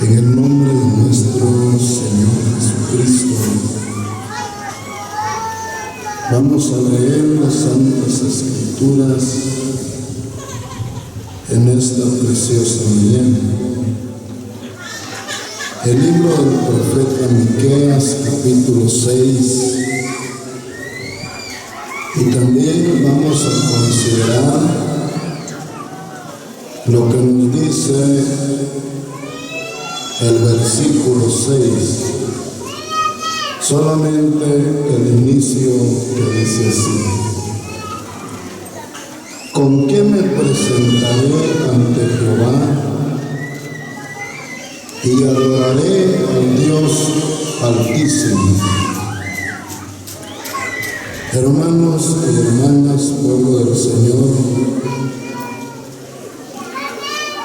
En el nombre de nuestro Señor Jesucristo, vamos a leer las Santas Escrituras en esta preciosa mañana. El libro del profeta Miqueas, capítulo 6, y también vamos a considerar lo que nos dice el versículo 6, solamente el inicio que dice así: ¿con qué me presentaré ante Jehová y adoraré al Dios Altísimo? Hermanos y hermanas, pueblo del Señor,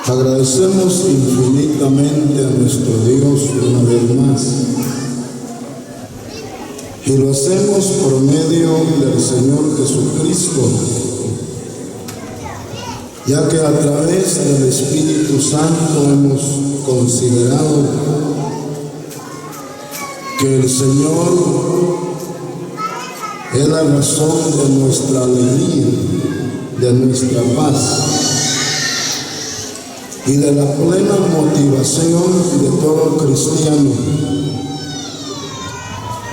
agradecemos infinitamente a nuestro Dios una vez más, y lo hacemos por medio del Señor Jesucristo, ya que a través del Espíritu Santo hemos considerado que el Señor es la razón de nuestra alegría, de nuestra paz y de la plena motivación de todo cristiano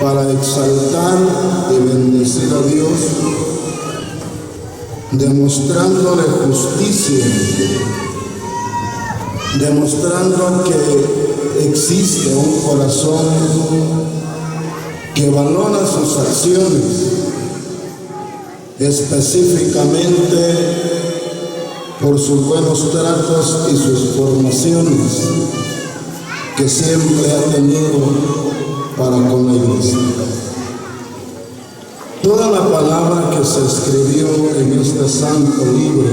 para exaltar y bendecir a Dios, demostrándole justicia, demostrando que existe un corazón que valora sus acciones, específicamente por sus buenos tratos y sus formaciones que siempre ha tenido para con la iglesia. Toda la palabra que se escribió en este santo libro,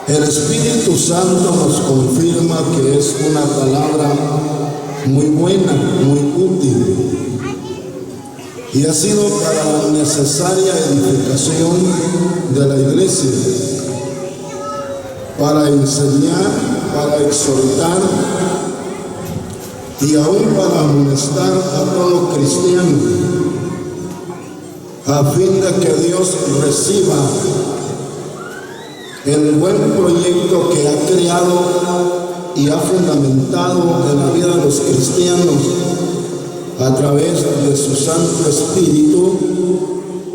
el Espíritu Santo nos confirma que es una palabra muy buena, muy útil, y ha sido para la necesaria edificación de la iglesia, para enseñar, para exhortar y aún para amonestar a todo cristiano, a fin de que Dios reciba el buen proyecto que ha creado y ha fundamentado en la vida de los cristianos a través de su Santo Espíritu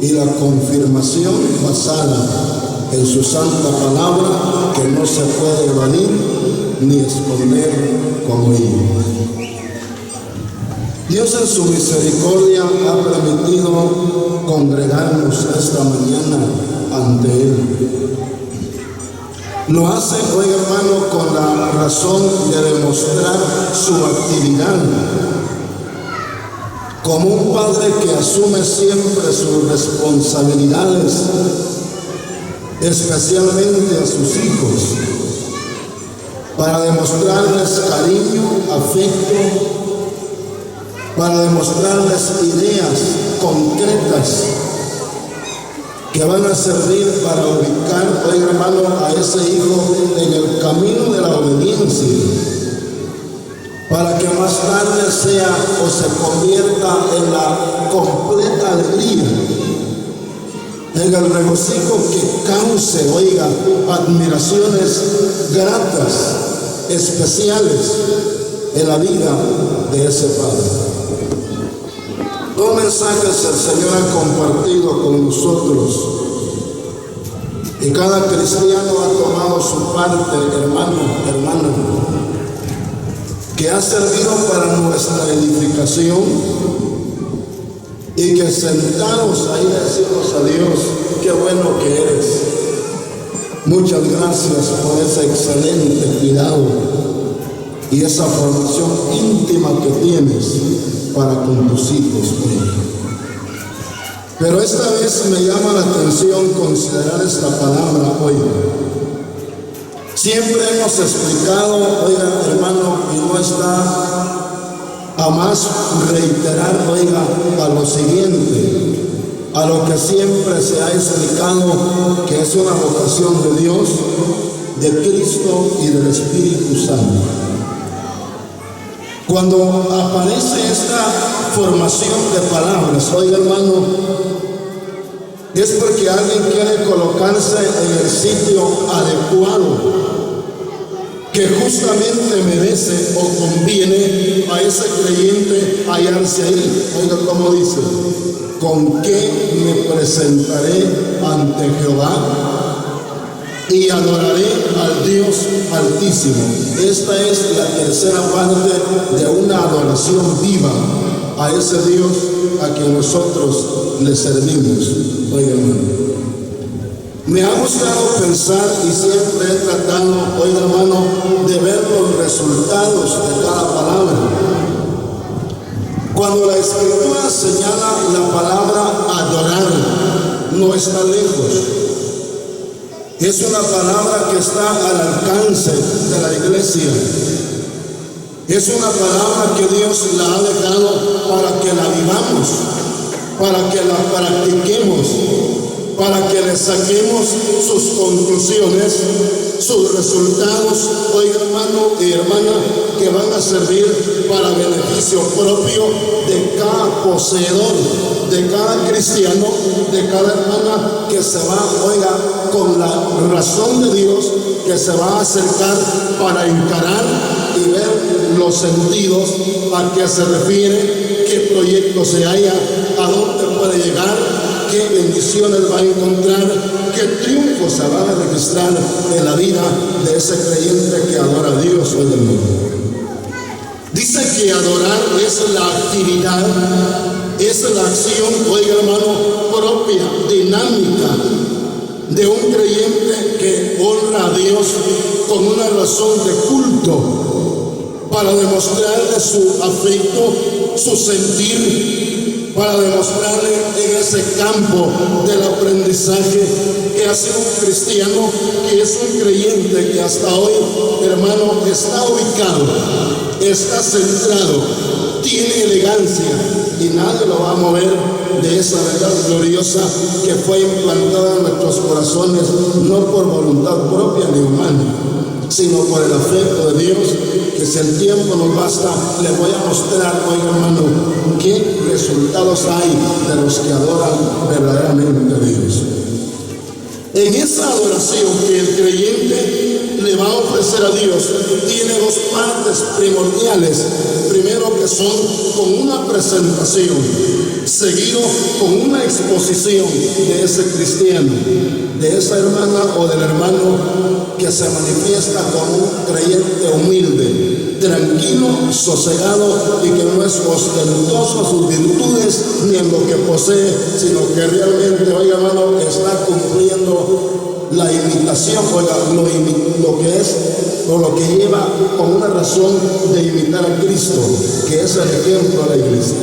y la confirmación basada en su santa palabra, que no se puede evadir ni esconder como ellos. Dios en su misericordia ha permitido congregarnos esta mañana ante Él. Lo hace hoy, hermano, con la razón de demostrar su actividad como un padre que asume siempre sus responsabilidades, especialmente a sus hijos, para demostrarles cariño, afecto, para demostrarles ideas concretas que van a servir para ubicar, hoy, hermano, a ese hijo en el camino de la obediencia, para que más tarde sea o se convierta en la completa alegría, en el regocijo que cause, oiga, admiraciones gratas, especiales en la vida de ese padre. Dos mensajes el Señor ha compartido con nosotros, y cada cristiano ha tomado su parte, hermano, que ha servido para nuestra edificación, y que sentados ahí decimos a Dios: qué bueno que eres, muchas gracias por ese excelente cuidado y esa formación íntima que tienes para con tus hijos. Pero esta vez me llama la atención considerar esta palabra hoy. Siempre hemos explicado, oiga, hermano, y no está a más reiterar, oiga, a lo siguiente, a lo que siempre se ha explicado, que es una vocación de Dios, de Cristo y del Espíritu Santo. Cuando aparece esta formación de palabras, oiga hermano, es porque alguien quiere colocarse en el sitio adecuado que justamente merece o conviene a ese creyente hallarse ahí. Oiga cómo dice: ¿con qué me presentaré ante Jehová y adoraré al Dios Altísimo? Esta es la tercera parte de una adoración viva a ese Dios a quien nosotros le servimos. Oiga hermano, me ha gustado pensar y siempre he tratado, oiga hermano, de ver los resultados de cada palabra. Cuando la Escritura señala la palabra adorar, no está lejos. Es una palabra que está al alcance de la iglesia. Es una palabra que Dios la ha dejado para que la vivamos, para que la practiquemos, para que le saquemos sus conclusiones, sus resultados, oiga hermano y hermana, que van a servir para beneficio propio de cada poseedor, de cada cristiano, de cada hermana que se va, oiga, con la razón de Dios, que se va a acercar para encarar y ver los sentidos, a qué se refiere, qué proyecto se halla, a dónde puede llegar, qué bendiciones va a encontrar, qué triunfos se van a registrar en la vida de ese creyente que adora a Dios hoy del mundo. Dice que adorar es la actividad, es la acción, oiga hermano, propia, dinámica de un creyente que honra a Dios con una razón de culto, para demostrarle su afecto, su sentir, para demostrarle en ese campo del aprendizaje que ha sido un cristiano, que es un creyente que hasta hoy, hermano, está ubicado, está centrado, tiene elegancia y nadie lo va a mover de esa verdad gloriosa que fue implantada en nuestros corazones, no por voluntad propia ni humana, sino por el afecto de Dios, que si el tiempo nos basta, le voy a mostrar, oiga hermano, qué resultados hay de los que adoran verdaderamente a Dios. En esa adoración que el creyente le va a ofrecer a Dios, tiene dos partes primordiales. Primero, que son con una presentación, seguido con una exposición de ese cristiano, de esa hermana o del hermano que se manifiesta como un creyente humilde, tranquilo, sosegado y que no es ostentoso a sus virtudes ni en lo que posee, sino que realmente, oiga hermano, está cumpliendo la imitación, oiga, lo que es o lo que lleva con una razón de imitar a Cristo, que es el ejemplo de la iglesia.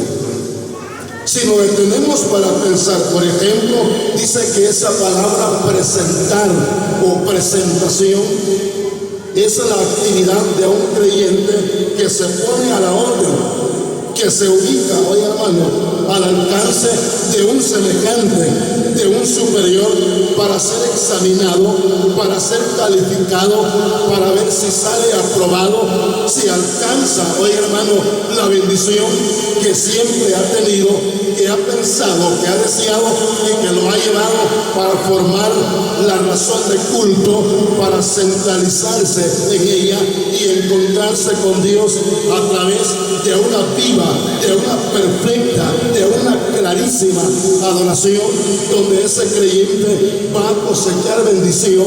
Si nos detenemos para pensar, por ejemplo, dice que esa palabra presentar o presentación es la actividad de un creyente que se pone a la orden, que se ubica, oye hermano, al alcance de un semejante, de un superior, para ser examinado, para ser calificado, para ver si sale aprobado, si alcanza, oye hermano, la bendición que siempre ha tenido, que ha pensado, que ha deseado y que lo ha llevado para formar la razón de culto, para centralizarse en ella y encontrarse con Dios a través de una viva, de una perfecta, de una clarísima adoración, donde ese creyente va a cosechar bendición,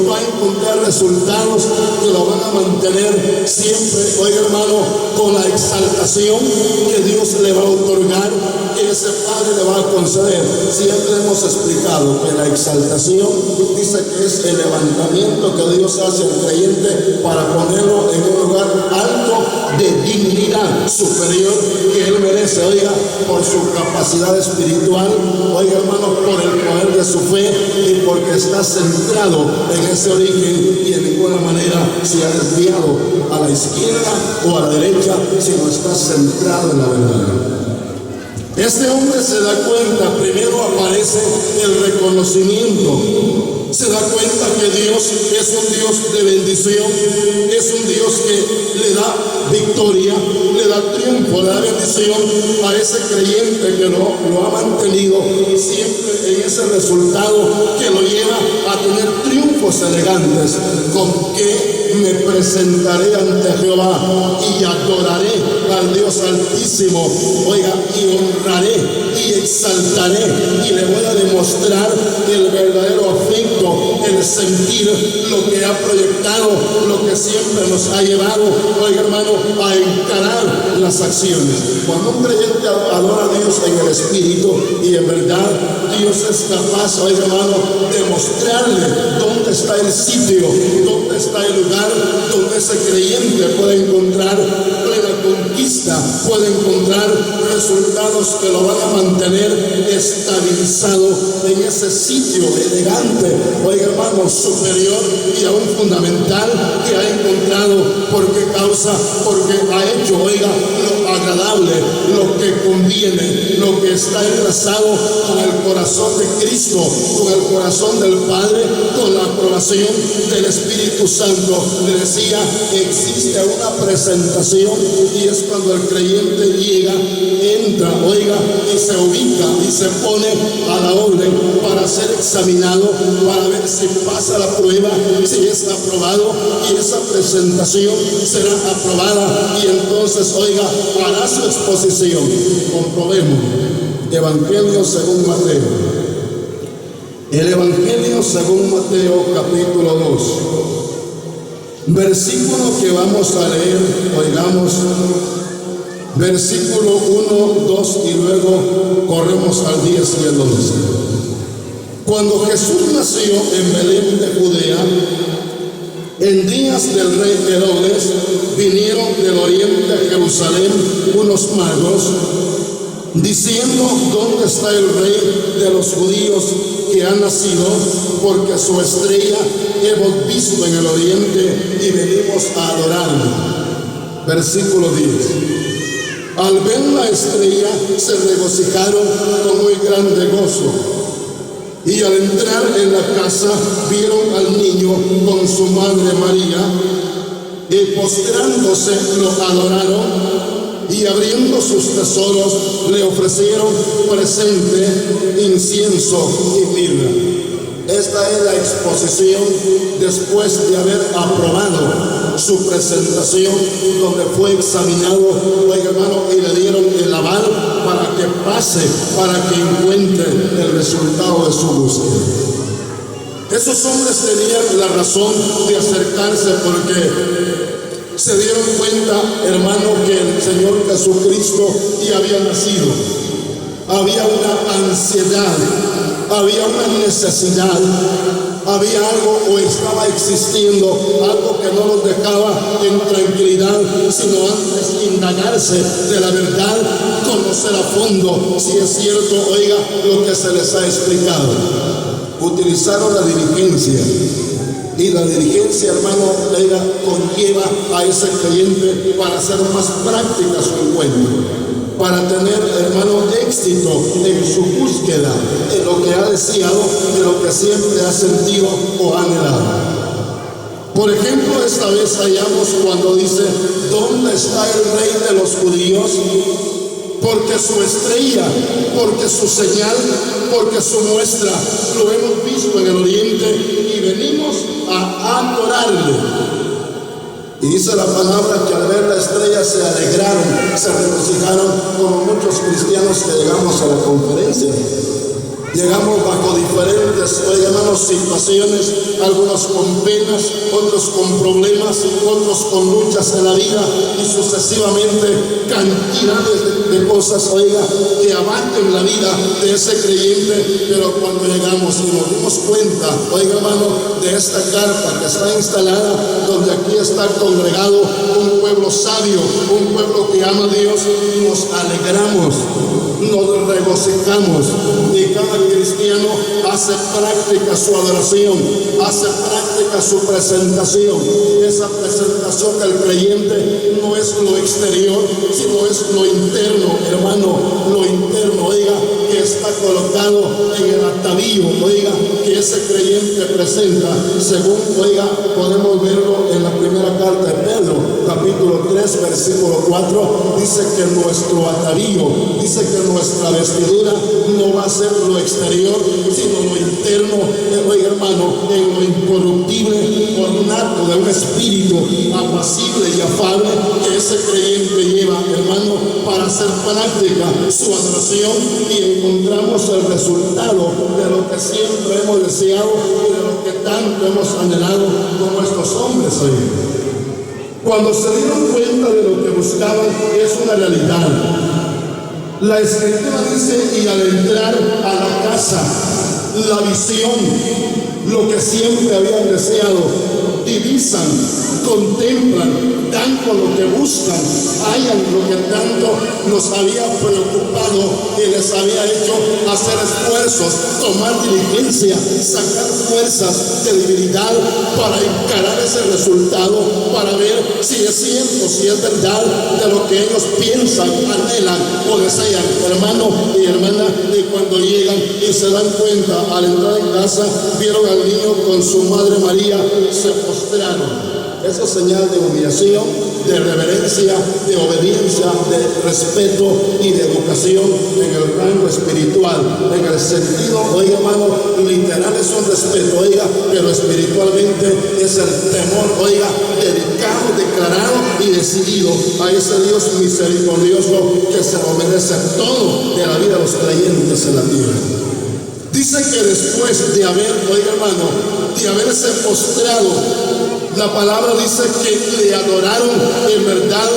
va a encontrar resultados que lo van a mantener siempre, oiga hermano, con la exaltación que Dios le va a otorgar, que ese Padre le va a conceder. Siempre hemos explicado que la exaltación dice que es el levantamiento que Dios hace al creyente para ponerlo en un lugar alto de dignidad superior que él merece, oiga, por su capacidad espiritual, oiga hermano, por el poder de su fe y porque está centrado en ese origen y en ninguna manera se ha desviado a la izquierda o a la derecha, sino está centrado en la verdad. Este hombre se da cuenta, primero aparece el reconocimiento Se da cuenta que Dios es un Dios de bendición, es un Dios que le da victoria, le da triunfo, le da bendición a ese creyente que lo ha mantenido siempre en ese resultado que lo lleva a tener triunfos elegantes. ¿Con qué me presentaré ante Jehová y adoraré al Dios Altísimo? Oiga, y honraré y exaltaré y le voy a demostrar el verdadero afecto, el sentir lo que ha proyectado, lo que siempre nos ha llevado, oiga hermano, a encarar las acciones. Cuando un creyente adora a Dios en el Espíritu y en verdad, Dios es capaz, oiga hermano, de mostrarle dónde está el sitio, dónde está el lugar donde ese creyente puede encontrar plena conquista, puede encontrar resultados que lo van a mantener estabilizado en ese sitio elegante, oiga hermano, superior y aún fundamental que ha encontrado. Porque ha hecho, oiga, lo agradable, lo que conviene, lo que está enlazado con el corazón de Cristo, con el corazón del Padre, con la aprobación del Espíritu Santo. Le decía, existe una presentación y es cuando el creyente llega, entra, oiga, y se ubica y se pone a la orden para ser examinado, para ver si pasa la prueba, si está aprobado, y esa presentación será aprobada y entonces, oiga, hará su exposición. Comprobemos. Evangelio según Mateo. El Evangelio según Mateo capítulo 2. Versículo que vamos a leer, oigamos, versículo 1, 2 y luego corremos al 10 y el 11. Cuando Jesús nació en Belén de Judea, en días del rey Herodes, vinieron del oriente a Jerusalén unos magos, diciendo: ¿dónde está el rey de los judíos que ha nacido? Porque su estrella hemos visto en el oriente y venimos a adorarle. Versículo 10. Al ver la estrella se regocijaron con muy grande gozo. Y al entrar en la casa vieron al niño con su madre María, y postrándose lo adoraron, y abriendo sus tesoros le ofrecieron presente, incienso y mirra. Esta es la exposición después de haber aprobado su presentación, donde fue examinado, oiga hermano, y le dieron el aval para que pase, para que encuentre el resultado de su búsqueda. Esos hombres tenían la razón de acercarse porque se dieron cuenta, hermano, que el Señor Jesucristo ya había nacido. Había una ansiedad, había una necesidad, había algo o estaba existiendo, algo que no los dejaba en tranquilidad, sino antes indagarse de la verdad, conocer a fondo si es cierto, oiga, lo que se les ha explicado. Utilizaron la diligencia. Y la diligencia, hermano, oiga, conlleva a ese creyente para hacer más práctica su encuentro, para tener, hermano, éxito en su búsqueda, en lo que ha deseado, en lo que siempre ha sentido o anhelado. Por ejemplo, esta vez hallamos cuando dice: ¿dónde está el rey de los judíos? Porque su estrella, porque su señal, porque su muestra lo hemos visto en el oriente y venimos a adorarle. Y dice la palabra que al ver la estrella se alegraron, se regocijaron, como muchos cristianos que llegamos a la conferencia. Llegamos bajo diferentes, hermanos, situaciones, algunos con penas, otros con problemas, otros con luchas en la vida y sucesivamente cantidades de cosas, oiga, que abaten la vida de ese creyente. Pero cuando llegamos y nos dimos cuenta, oiga hermano, de esta carpa que está instalada, donde aquí está congregado un pueblo sabio, un pueblo que ama a Dios, nos alegramos, nos regocijamos, y cada cristiano hace práctica su adoración, hace práctica su presentación. Esa presentación del creyente no es lo exterior, sino es lo interno, hermano, lo interno, oiga, que está colocado en el atavío, oiga, que ese creyente presenta, según, oiga, podemos verlo en la primera carta de Pedro, capítulo 3, versículo 4, dice que nuestro atavío, dice que nuestra vestidura no va a ser lo exterior, sino lo interno, oiga hermano, en lo incorruptible, ornato de un espíritu apacible y afable que ese creyente lleva, hermano, para hacer práctica su adoración, y encontramos el resultado de lo que siempre hemos deseado y de lo que tanto hemos anhelado como estos hombres hoy. Cuando se dieron cuenta de lo que buscaban, es una realidad. La Escritura dice, y al entrar a la casa, la visión, lo que siempre habían deseado, divisan, contemplan, dan con lo que buscan, hallan lo que tanto los había preocupado y les había hecho hacer esfuerzos, tomar diligencia, sacar fuerzas de debilidad para encarar ese resultado, para ver si es cierto, si es verdad de lo que ellos piensan, anhelan o desean. Hermano y hermana, y cuando llegan y se dan cuenta, al entrar en casa, vieron al niño con su madre María, se postraron. Eso es señal de humillación, de reverencia, de obediencia, de respeto y de educación en el rango espiritual. En el sentido, oiga hermano, literal es un respeto, oiga, pero espiritualmente es el temor, oiga, dedicado, declarado y decidido a ese Dios misericordioso que se obedece todo de la vida de los creyentes en la tierra. Dice que después de haber, oiga hermano, de haberse postrado, la palabra dice que le adoraron en verdad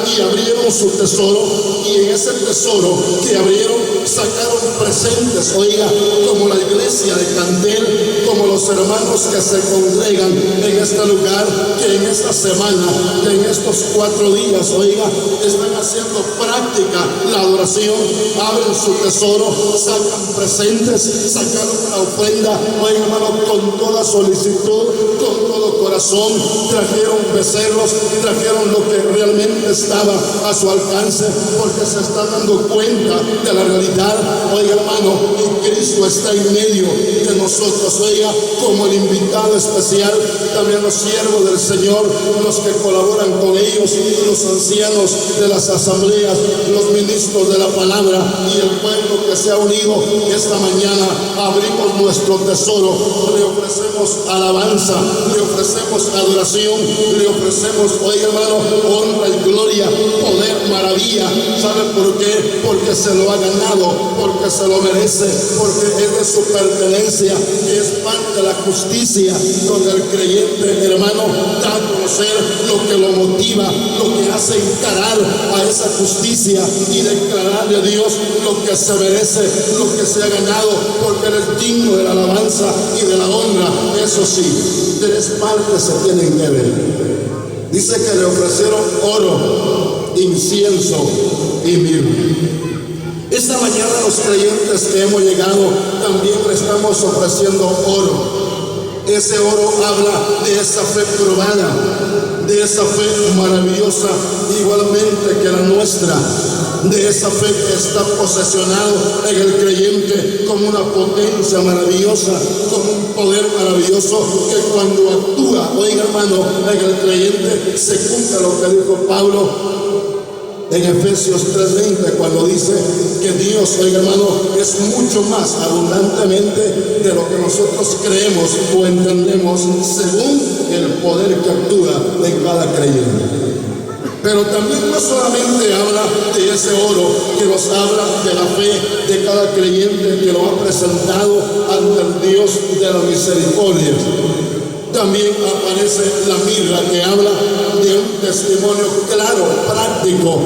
y abrieron su tesoro, y en ese tesoro que abrieron sacaron presentes, oiga, como la iglesia de Cantel, como los hermanos que se congregan en este lugar, que en esta semana, que en estos 4 días, oiga, están haciendo práctica la adoración, abren su tesoro, sacan presentes, sacaron una ofrenda, oiga hermano, con toda solicitud, con todo corazón, trajeron becerros, trajeron lo que realmente estaba a su alcance, porque se están dando cuenta de la realidad, oiga hermano, y Cristo está en medio de nosotros, oiga, como el invitado especial, también los siervos del Señor, los que colaboran con ellos, los ancianos de las asambleas, los ministros de la palabra y el pueblo que se ha unido esta mañana. Abrimos nuestro tesoro, le ofrecemos alabanza, le ofrecemos adoración, le ofrecemos, oiga hermano, honra y gloria, poder, maravilla. ¿Sabe por qué? Porque se lo ha ganado, porque se lo merece, porque es de su pertenencia, es parte de la justicia, donde el creyente, hermano, da a conocer lo que lo motiva, lo que hace encarar a esa justicia y declararle a Dios lo que se merece, lo que se ha ganado, porque Él es digno de la alabanza y de la honra. Eso sí, 3 partes se tienen que ver. Dice que le ofrecieron oro, incienso y mirra. Esta mañana los creyentes que hemos llegado también le estamos ofreciendo oro. Ese oro habla de esa fe probada, de esa fe maravillosa, igualmente que la nuestra, de esa fe que está posesionado en el creyente como una potencia maravillosa, como un poder maravilloso, que cuando actúa, oiga hermano, en el creyente se cumple lo que dijo Pablo en Efesios 3:20, cuando dice que Dios, oiga hermano, es mucho más abundantemente de lo que nosotros creemos o entendemos, según el poder que actúa en cada creyente. Pero también no solamente habla de ese oro, que nos habla de la fe de cada creyente que lo ha presentado ante el Dios de la misericordia. También aparece la mirra, que habla de un testimonio claro, práctico.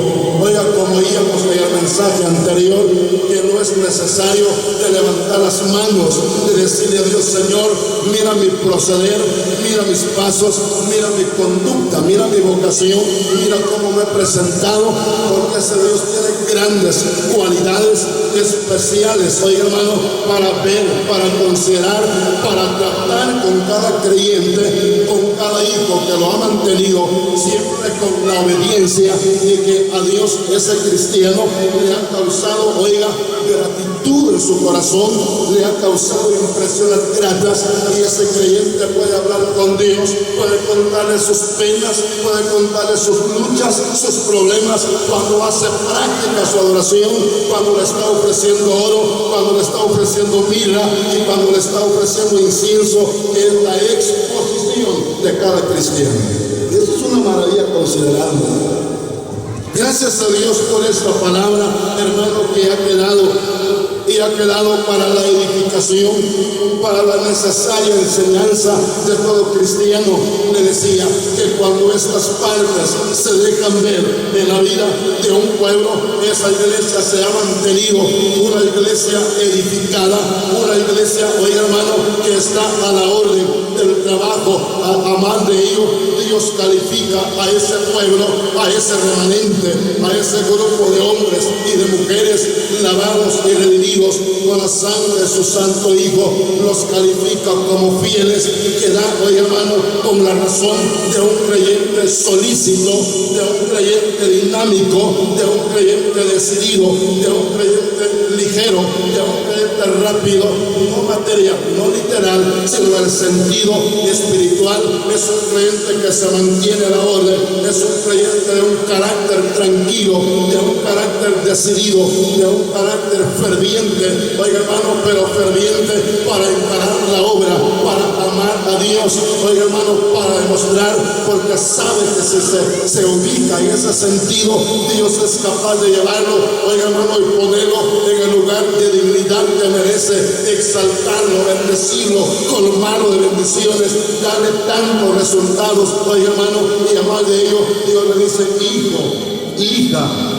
Oiga, como oíamos en el mensaje anterior, que no es necesario de levantar las manos, de decirle a Dios: Señor, mira mi proceder, mira mis pasos, mira mi conducta, mira mi vocación, mira cómo me he presentado, porque ese Dios tiene grandes cualidades especiales, oiga hermano, para ver, para considerar, para tratar con cada creyente, con cada hijo único que lo ha mantenido siempre con la obediencia y que a Dios ese cristiano le ha causado, oiga, gratitud en su corazón, le ha causado impresiones gratas, y ese creyente puede hablar con Dios, puede contarle sus penas, puede contarle sus luchas, sus problemas, cuando hace práctica su adoración, cuando le está ofreciendo oro, cuando le está ofreciendo mirra y cuando le está ofreciendo incienso, que es la exposición de cada cristiano. Eso es una maravilla considerable. Gracias a Dios por esta palabra, hermano, que ha quedado para la edificación, para la necesaria enseñanza de todo cristiano. Le decía que cuando estas partes se dejan ver en la vida de un pueblo, esa iglesia se ha mantenido una iglesia edificada, una iglesia, oye hermano, que está a la orden del trabajo. A más de ello, Dios califica a ese pueblo, a ese remanente, a ese grupo de hombres y de mujeres lavados y redimidos con la sangre de su santo Hijo, los califica como fieles, que da, oye hermano, con la razón de un creyente solícito, de un creyente dinámico, de un creyente decidido, de un creyente ligero, de un creyente rápido, no material, no literal, sino en el sentido espiritual. Es un creyente que se mantiene a la orden, es un creyente de un carácter tranquilo, de un carácter decidido, de un carácter ferviente, oiga hermano, pero ferviente para encarar la obra, para amar a Dios, oiga hermano, para demostrar, porque sabe que si se ubica en ese sentido, Dios es capaz de llevarlo, oiga hermano, y ponerlo en el lugar de dignidad que merece, exaltarlo, bendecirlo, colmarlo de bendiciones, darle tantos resultados, oiga hermano, y además de ello, Dios le dice: hijo, hija,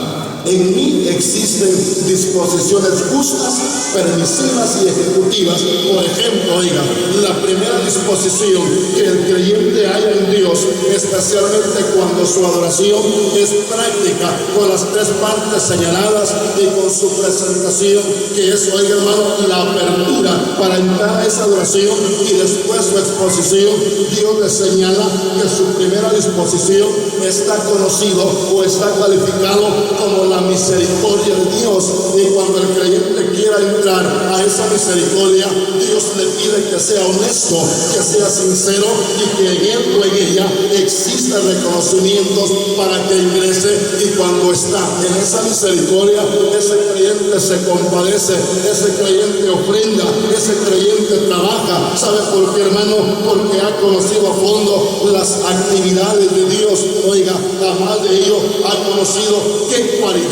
en mí existen disposiciones justas, permisivas y ejecutivas. Por ejemplo, oiga, la primera disposición que el creyente haya en Dios, especialmente cuando su adoración es práctica, con las tres partes señaladas y con su presentación, que es, oiga hermano, la apertura para entrar a esa adoración y después su exposición. Dios le señala que su primera disposición está conocido o está calificado como la misericordia de Dios, y cuando el creyente quiera entrar a esa misericordia, Dios le pide que sea honesto, que sea sincero, y que en él o en ella exista reconocimientos para que ingrese. Y cuando está en esa misericordia, ese creyente se compadece, ese creyente ofrenda, ese creyente trabaja. ¿Sabe por qué, hermano? Porque ha conocido a fondo las actividades de Dios. Oiga, además de ello, ha conocido qué cualidades,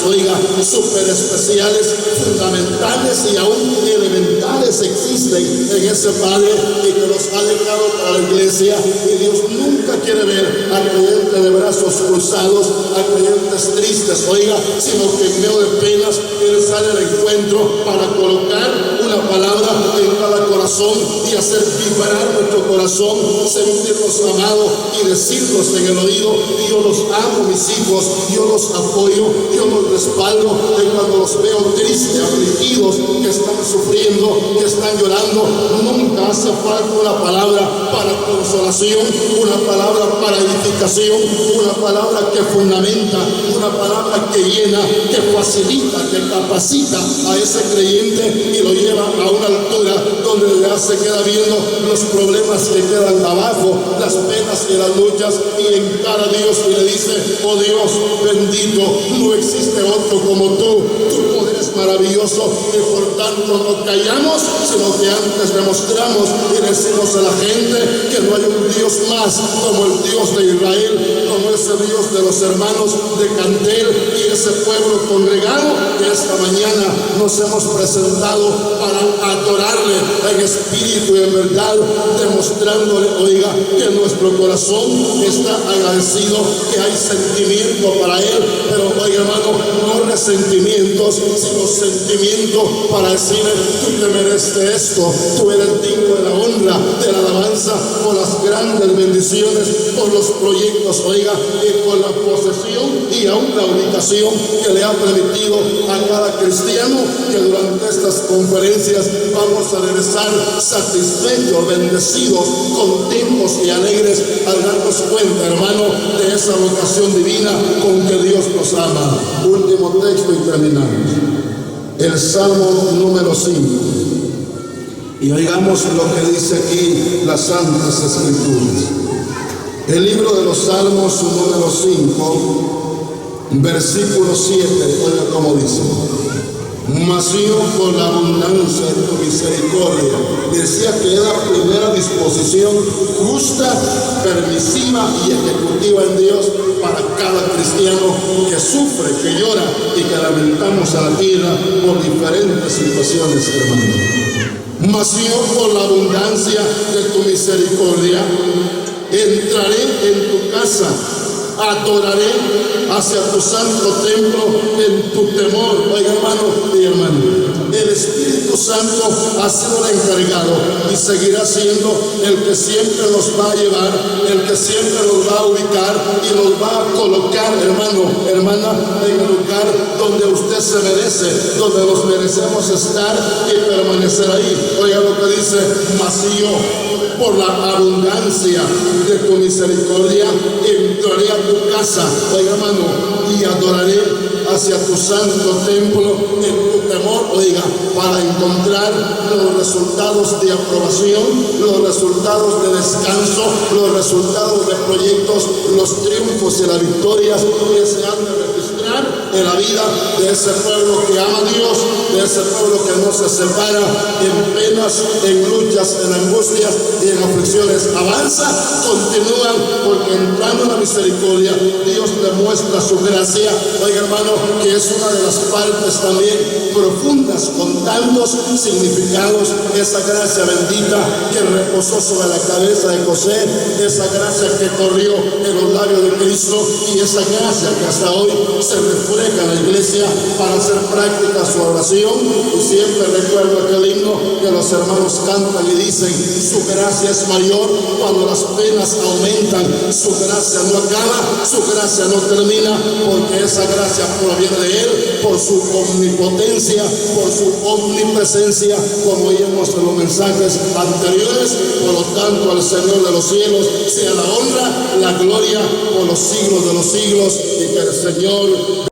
oiga, súper especiales, fundamentales y aún elementales existen en ese Padre, y que los ha dejado para la iglesia. Y Dios nunca quiere ver a creyentes de brazos cruzados, a creyentes tristes, oiga, sino que en medio de penas Él sale al encuentro para colocar una palabra en cada corazón y hacer vibrar nuestro corazón, sentirnos amados y decirnos en el oído: yo los amo, mis hijos, yo los apoyo, yo los respaldo. Y cuando los veo tristes, afligidos, que están sufriendo, que están llorando, nunca hace falta una palabra para consolación, una palabra para edificación, una palabra que fundamenta, una palabra que llena, que facilita, que capacita a ese creyente y lo lleva a una altura donde ya se queda viendo los problemas que quedan abajo, las penas y las luchas, y encara a Dios y le dice: oh Dios bendito, no existe otro como tú, tu poder es maravilloso, y por tanto no callamos, sino que antes demostramos y decimos a la gente que no hay un Dios más como el Dios de Israel, como ese Dios de los hermanos de Cantel y ese pueblo congregado que esta mañana nos hemos presentado para adorarle en espíritu y en verdad, demostrándole, oiga, que nuestro corazón está agradecido, que hay sentimiento para Él, pero oiga hermano, no resentimientos, sino sentimiento para decirle: tú te mereces esto, tú eres digno de la honra, de la alabanza, por las grandes bendiciones, por los proyectos, oiga, con la posesión y aún la ubicación que le ha permitido a cada cristiano, que durante estas conferencias vamos a regresar satisfechos, bendecidos, contentos y alegres al darnos cuenta, hermano, de esa vocación divina con que Dios nos ama. Último texto y terminamos. El Salmo número 5. Y oigamos lo que dice aquí las Santas Escrituras. El libro de los Salmos, su número 5, versículo 7, oiga cómo dice: mas yo por la abundancia de tu misericordia. Decía que era la primera disposición justa, permisiva y ejecutiva en Dios para cada cristiano que sufre, que llora y que lamentamos a la tierra por diferentes situaciones, hermano. Mas yo por la abundancia de tu misericordia entraré en tu casa, adoraré hacia tu santo templo en tu temor. Oiga, hermano y hermano, el Espíritu Santo ha sido el encargado y seguirá siendo el que siempre nos va a llevar, el que siempre nos va a ubicar y nos va a colocar, hermano, hermana, en el lugar donde usted se merece, donde nos merecemos estar y permanecer ahí. Oiga lo que dice: mas yo por la abundancia de tu misericordia entraré a tu casa, oiga, hermano, y adoraré hacia tu santo templo en tu temor, oiga, para encontrar los resultados de aprobación, los resultados de descanso, los resultados de proyectos, los triunfos y las victorias que se han de registrar en la vida de ese pueblo que ama a Dios, de ese pueblo que no se separa en penas, en luchas, en angustias y en aflicciones. Avanza, continúan, porque entrando en la misericordia Dios demuestra su gracia, oiga, hermano, que es una de las partes también profundas, con tantos significados, esa gracia bendita que reposó sobre la cabeza de José, esa gracia que corrió en los labios de Cristo y esa gracia que hasta hoy se refleja en la iglesia para hacer práctica su oración. Y siempre recuerdo aquel himno que los hermanos cantan y dicen: su gracia es mayor cuando las penas aumentan, su gracia no acaba, su gracia no termina, porque esa gracia proviene de Él por su omnipotencia, por su omnipresencia, como oímos en los mensajes anteriores. Por lo tanto, al Señor de los cielos sea la honra, la gloria por los siglos de los siglos, y que el Señor